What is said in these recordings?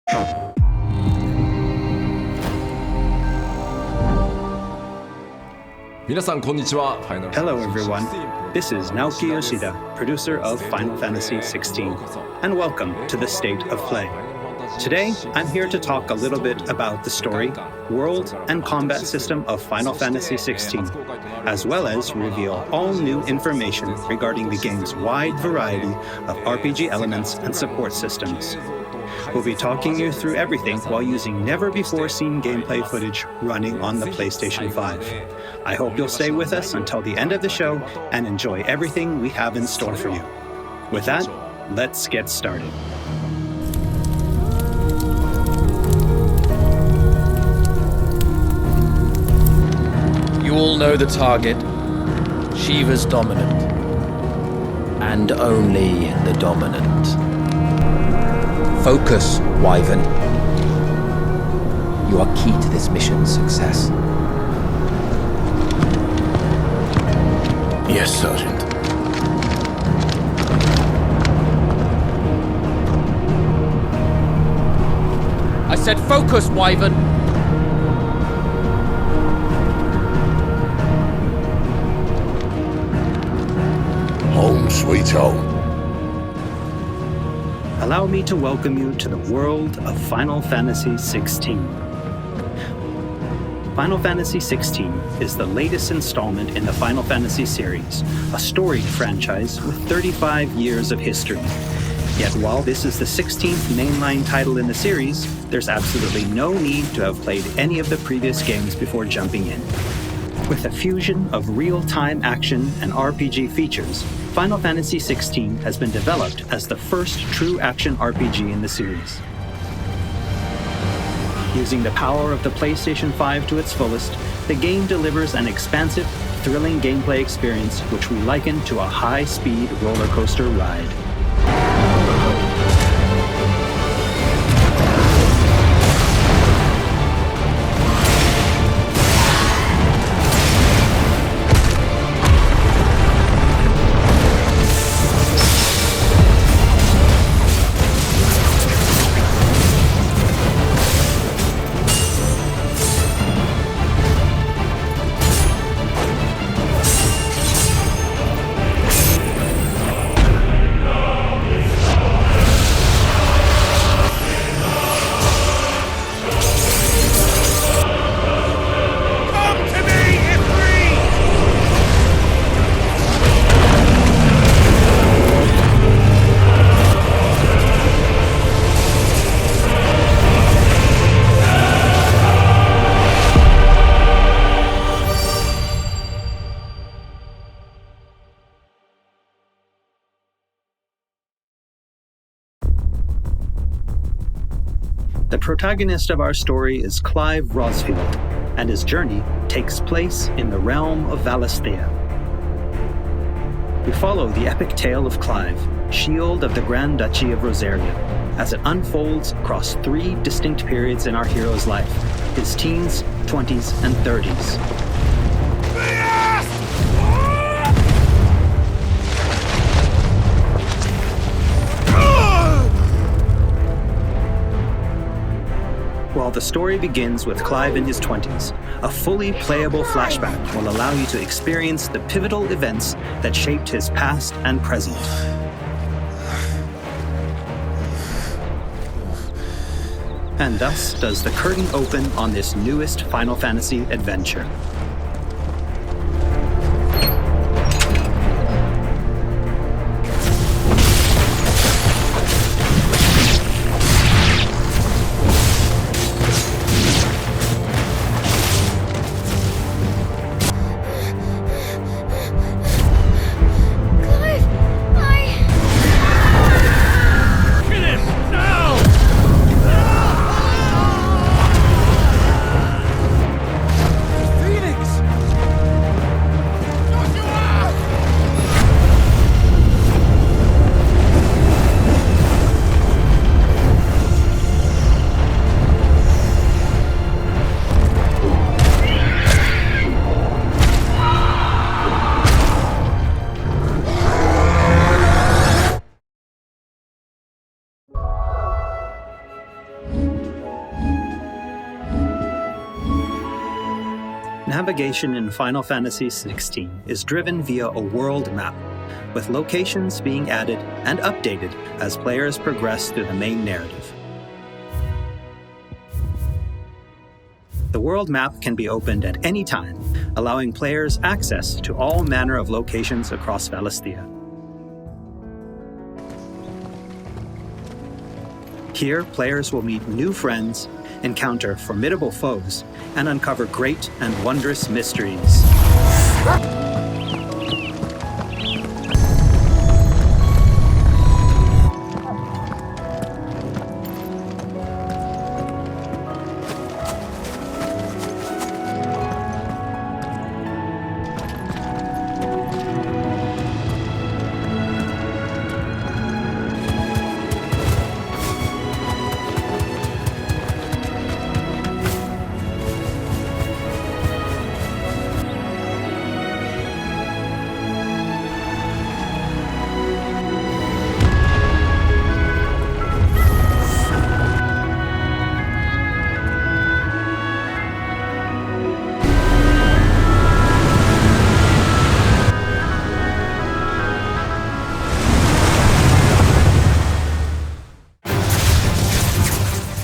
Hello everyone, this is Naoki Yoshida, producer of Final Fantasy XVI, and welcome to the State of Play. Today, I'm here to talk a little bit about the story, world, and combat system of Final Fantasy XVI, as well as reveal all new information regarding the game's wide variety of RPG elements and support systems. We'll be talking you through everything while using never-before-seen gameplay footage running on the PlayStation 5. I hope you'll stay with us until the end of the show and enjoy everything we have in store for you. With that, let's get started. You all know the target. Shiva's dominant. And only the dominant. Focus, Wyvern. You are key to this mission's success. Yes, Sergeant. I said focus, Wyvern! Home sweet home. Allow me to welcome you to the world of Final Fantasy XVI. Final Fantasy XVI is the latest installment in the Final Fantasy series, a storied franchise with 35 years of history. Yet while this is the 16th mainline title in the series, there's absolutely no need to have played any of the previous games before jumping in. With a fusion of real-time action and RPG features, Final Fantasy XVI has been developed as the first true action RPG in the series. Using the power of the PlayStation 5 to its fullest, the game delivers an expansive, thrilling gameplay experience which we liken to a high-speed roller coaster ride. The protagonist of our story is Clive Rosfield, and his journey takes place in the realm of Valisthea. We follow the epic tale of Clive, Shield of the Grand Duchy of Rosaria, as it unfolds across 3 distinct periods in our hero's life: his teens, 20s, and 30s. While the story begins with Clive in his 20s, a fully playable flashback will allow you to experience the pivotal events that shaped his past and present. And thus does the curtain open on this newest Final Fantasy adventure. Phoenix! Navigation in Final Fantasy XVI is driven via a world map, with locations being added and updated as players progress through the main narrative. The world map can be opened at any time, allowing players access to all manner of locations across Valisthea. Here, players will meet new friends, encounter formidable foes, and uncover great and wondrous mysteries.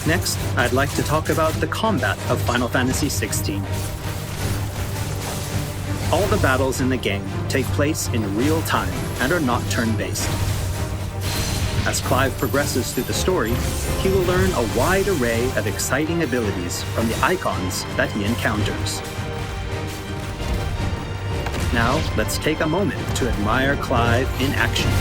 Next, I'd like to talk about the combat of Final Fantasy XVI. All the battles in the game take place in real time and are not turn-based. As Clive progresses through the story, he will learn a wide array of exciting abilities from the Eikons that he encounters. Now, let's take a moment to admire Clive in action.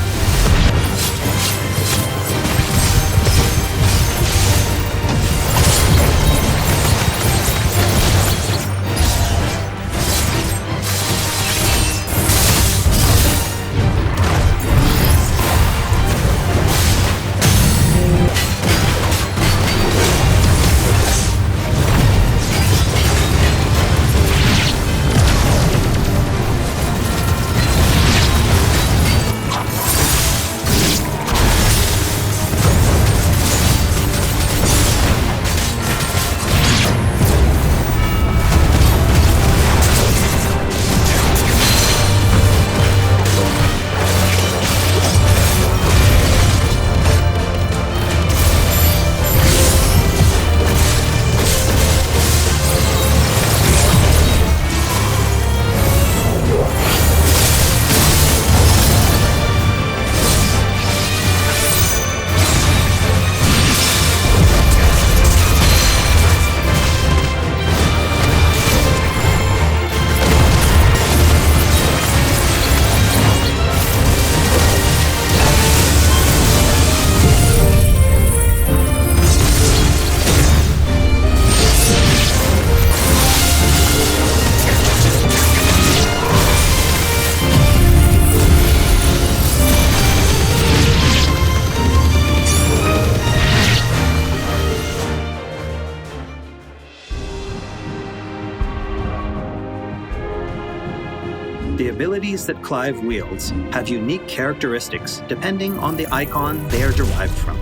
The abilities that Clive wields have unique characteristics depending on the Eikon they are derived from.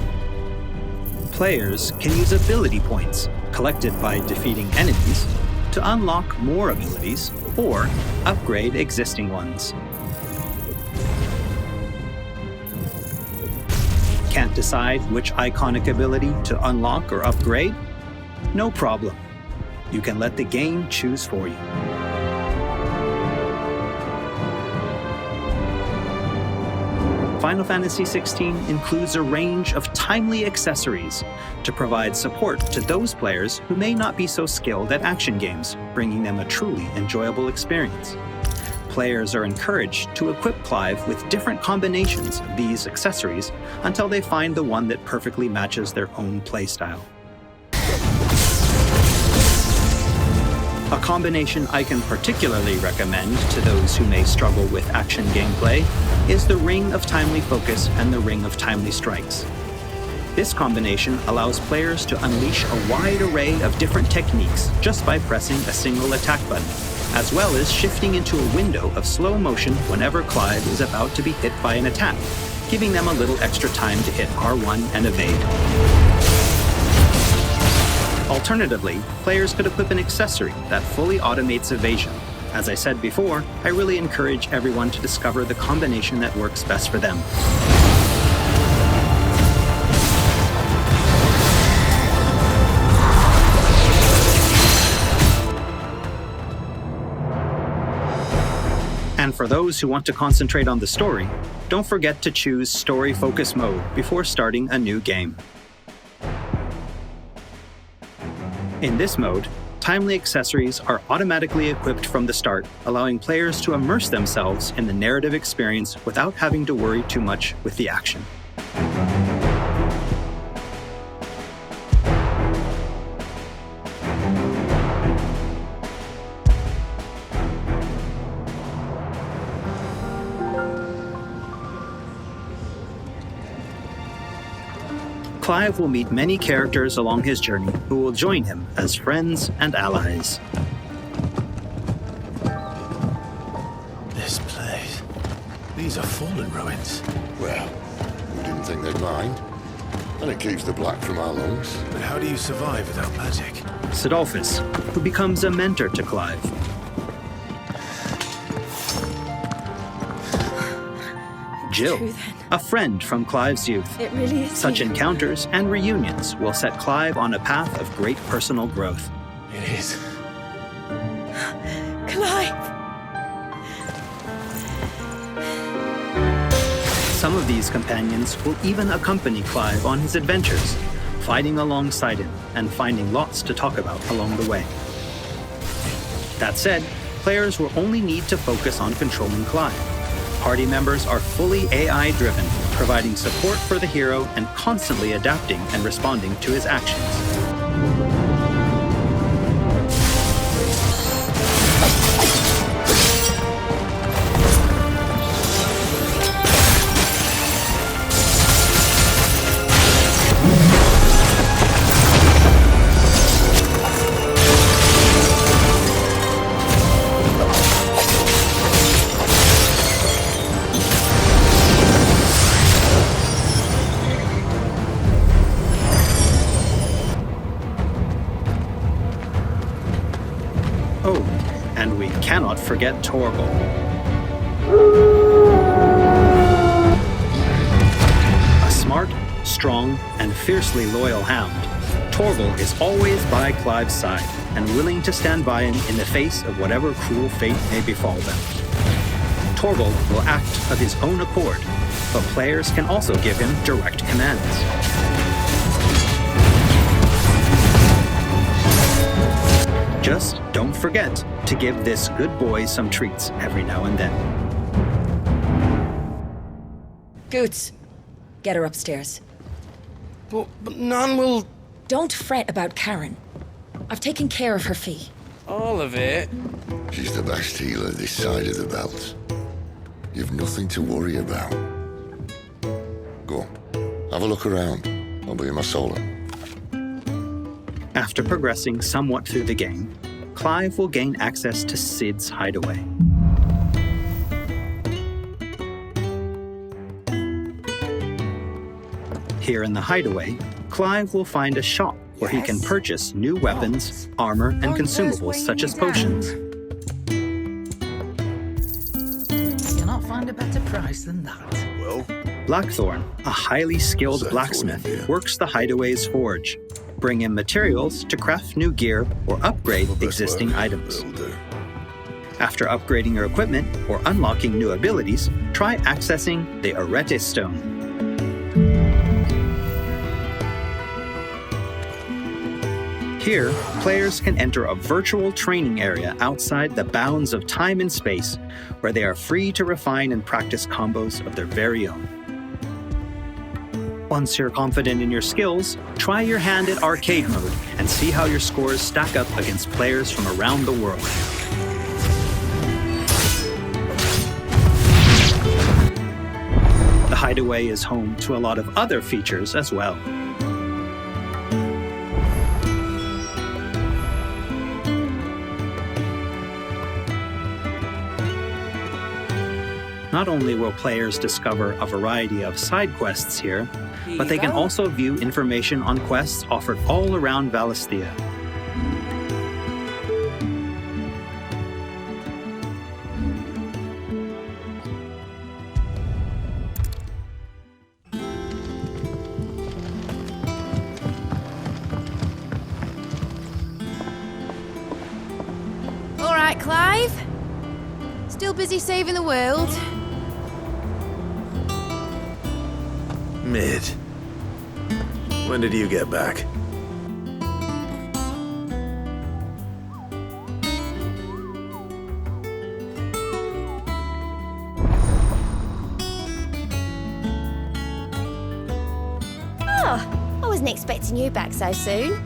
Players can use ability points collected by defeating enemies to unlock more abilities or upgrade existing ones. Can't decide which iconic ability to unlock or upgrade? No problem. You can let the game choose for you. Final Fantasy XVI includes a range of timely accessories to provide support to those players who may not be so skilled at action games, bringing them a truly enjoyable experience. Players are encouraged to equip Clive with different combinations of these accessories until they find the one that perfectly matches their own playstyle. A combination I can particularly recommend to those who may struggle with action gameplay is the Ring of Timely Focus and the Ring of Timely Strikes. This combination allows players to unleash a wide array of different techniques just by pressing a single attack button, as well as shifting into a window of slow motion whenever Clive is about to be hit by an attack, giving them a little extra time to hit R1 and evade. Alternatively, players could equip an accessory that fully automates evasion. As I said before, I really encourage everyone to discover the combination that works best for them. And for those who want to concentrate on the story, don't forget to choose Story Focus Mode before starting a new game. In this mode, timely accessories are automatically equipped from the start, allowing players to immerse themselves in the narrative experience without having to worry too much with the action. Clive will meet many characters along his journey who will join him as friends and allies. This place. These are fallen ruins. Well, we didn't think they'd mind. And it keeps the black from our lungs. But how do you survive without magic? Sidolphus, who becomes a mentor to Clive. Jill, a friend from Clive's youth. It really is. Such encounters and reunions will set Clive on a path of great personal growth. It is. Clive! Some of these companions will even accompany Clive on his adventures, fighting alongside him and finding lots to talk about along the way. That said, players will only need to focus on controlling Clive. Party members are fully AI-driven, providing support for the hero and constantly adapting and responding to his actions. Oh, and we cannot forget Torgal. A smart, strong, and fiercely loyal hound, Torgal is always by Clive's side and willing to stand by him in the face of whatever cruel fate may befall them. Torgal will act of his own accord, but players can also give him direct commands. Just don't forget to give this good boy some treats every now and then. Goots, get her upstairs. But none will... Don't fret about Karen. I've taken care of her fee. All of it? She's the best healer this side of the belt. You've nothing to worry about. Go on, have a look around. I'll be in my solo. After progressing somewhat through the game, Clive will gain access to Sid's hideaway. Here in the hideaway, Clive will find a shop where he can purchase new weapons, armor, and consumables such as potions. You'll not find a better price than that. Well, Blackthorn, a highly skilled blacksmith, works the hideaway's forge, bring in materials to craft new gear or upgrade existing items. After upgrading your equipment or unlocking new abilities, try accessing the Arete Stone. Here, players can enter a virtual training area outside the bounds of time and space, where they are free to refine and practice combos of their very own. Once you're confident in your skills, try your hand at arcade mode and see how your scores stack up against players from around the world. The hideaway is home to a lot of other features as well. Not only will players discover a variety of side quests here, but they can also view information on quests offered all around Valisthea. All right, Clive. Still busy saving the world? Mid. When did you get back? Oh, I wasn't expecting you back so soon.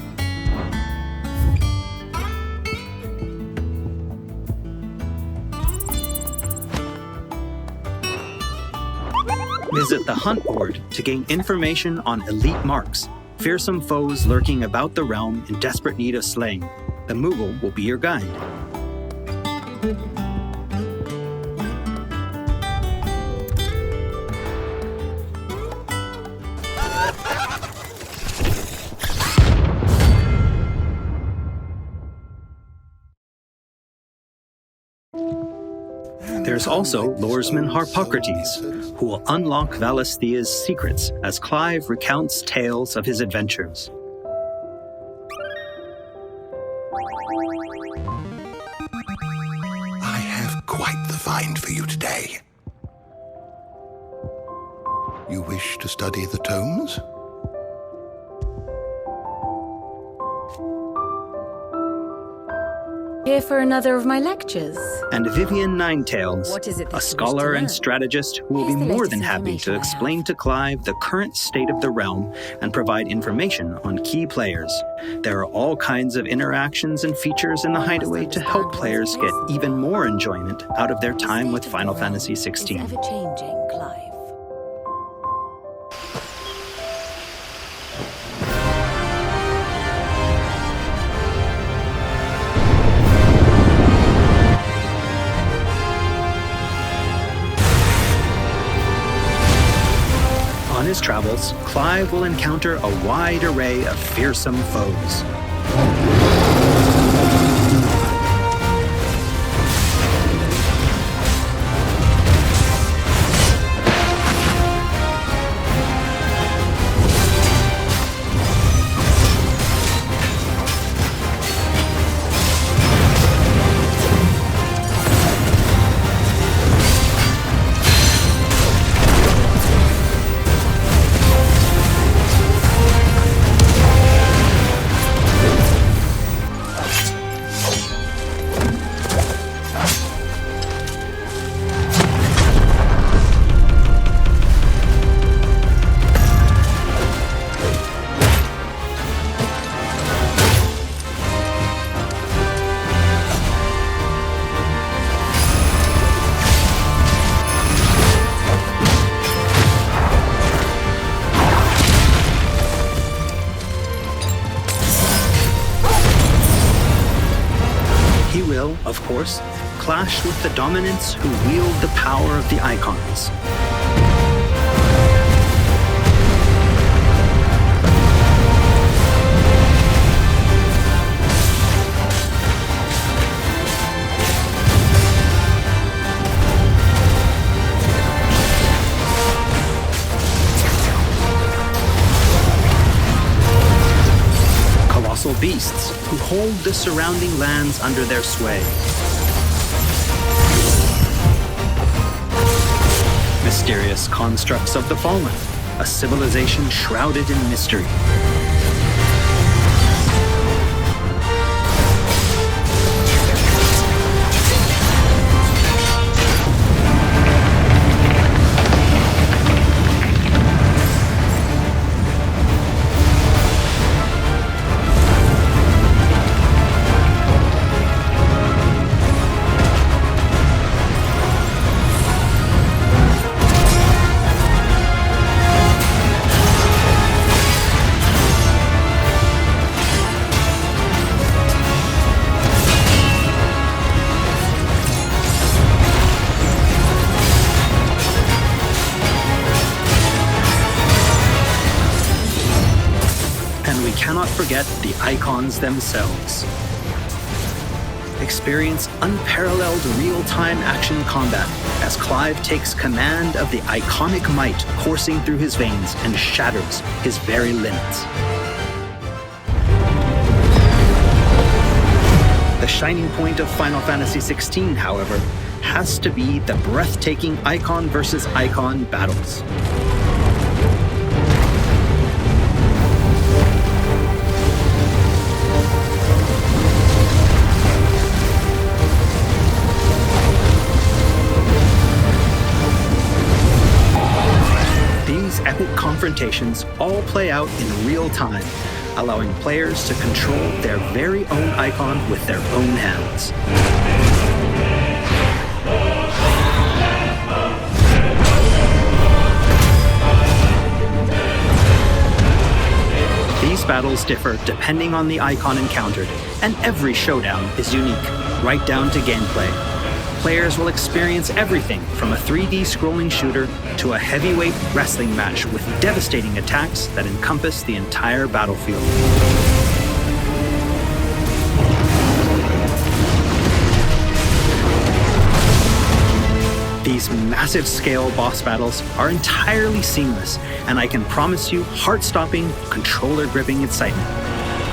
Visit the hunt board to gain information on elite marks, fearsome foes lurking about the realm in desperate need of slaying. The Moogle will be your guide. There's also Lordesman Harpocrates, who will unlock Valisthea's secrets as Clive recounts tales of his adventures. I have quite the find for you today. You wish to study the tomes? Here for another of my lectures. And Vivian Ninetails, What is it that a you wish scholar to and learn? strategist who will be Here's the more latest than happy to information I explain have. to Clive the current state of the realm and provide information on key players. There are all kinds of interactions and features in the Hideaway to help players get even more enjoyment out of their time with Final Fantasy It's XVI. ever changing, Clive. On his travels, Clive will encounter a wide array of fearsome foes. He will, of course, clash with the dominants who wield the power of the Eikons. Colossal beasts who hold the surrounding lands under their sway. Mysterious constructs of the fallen, a civilization shrouded in mystery. we cannot forget the Eikons themselves. Experience unparalleled real-time action combat as Clive takes command of the iconic might coursing through his veins and shatters his very limits. The shining point of Final Fantasy XVI, however, has to be the breathtaking Eikon versus Eikon battles. These epic confrontations all play out in real time, allowing players to control their very own Eikon with their own hands. These battles differ depending on the Eikon encountered, and every showdown is unique, right down to gameplay. Players will experience everything from a 3D scrolling shooter to a heavyweight wrestling match with devastating attacks that encompass the entire battlefield. These massive-scale boss battles are entirely seamless, and I can promise you heart-stopping, controller-gripping excitement.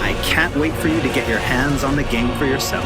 I can't wait for you to get your hands on the game for yourself.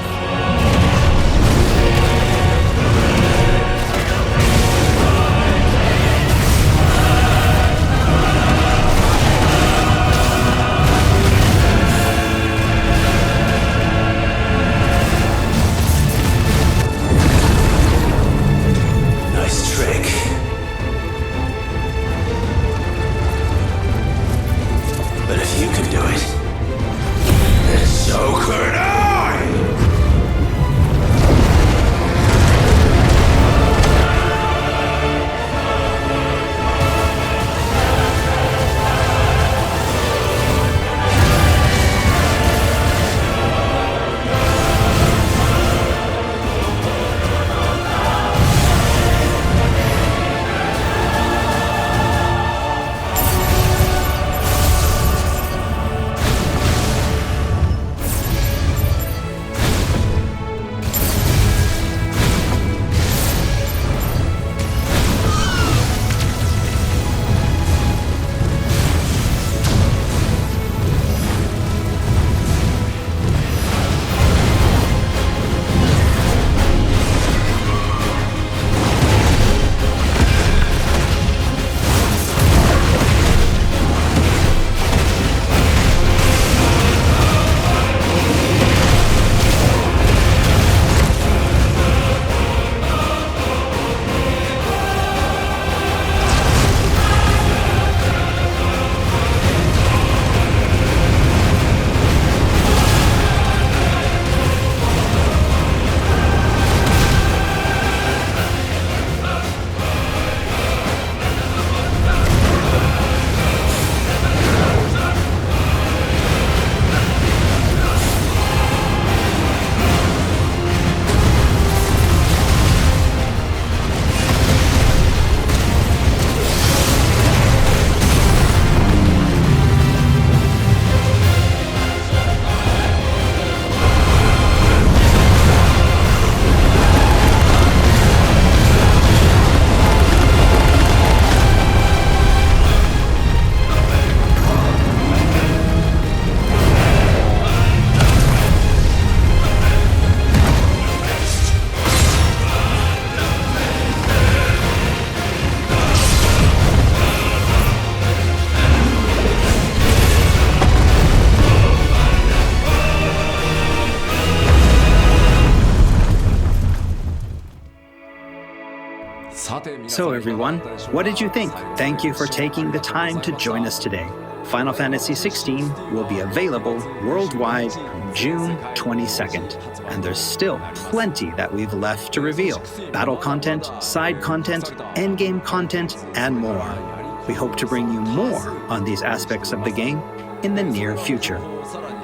So everyone, what did you think? Thank you for taking the time to join us today. Final Fantasy XVI will be available worldwide June 22nd, and there's still plenty that we've left to reveal. Battle content, side content, endgame content, and more. We hope to bring you more on these aspects of the game in the near future.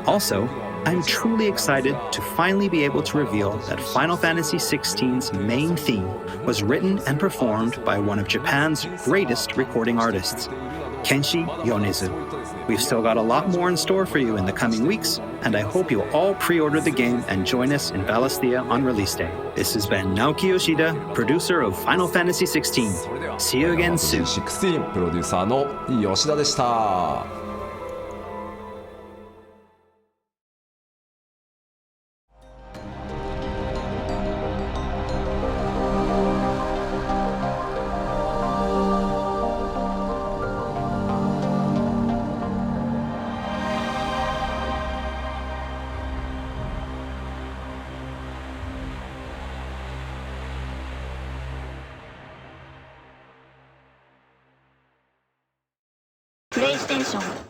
Also, I'm truly excited to finally be able to reveal that Final Fantasy XVI's main theme was written and performed by one of Japan's greatest recording artists, Kenshi Yonezu. We've still got a lot more in store for you in the coming weeks, and I hope you'll all pre-order the game and join us in Valisthea on release day. This has been Naoki Yoshida, producer of Final Fantasy XVI. See you again soon. 16プロデューサーの吉田でした。プレイステーション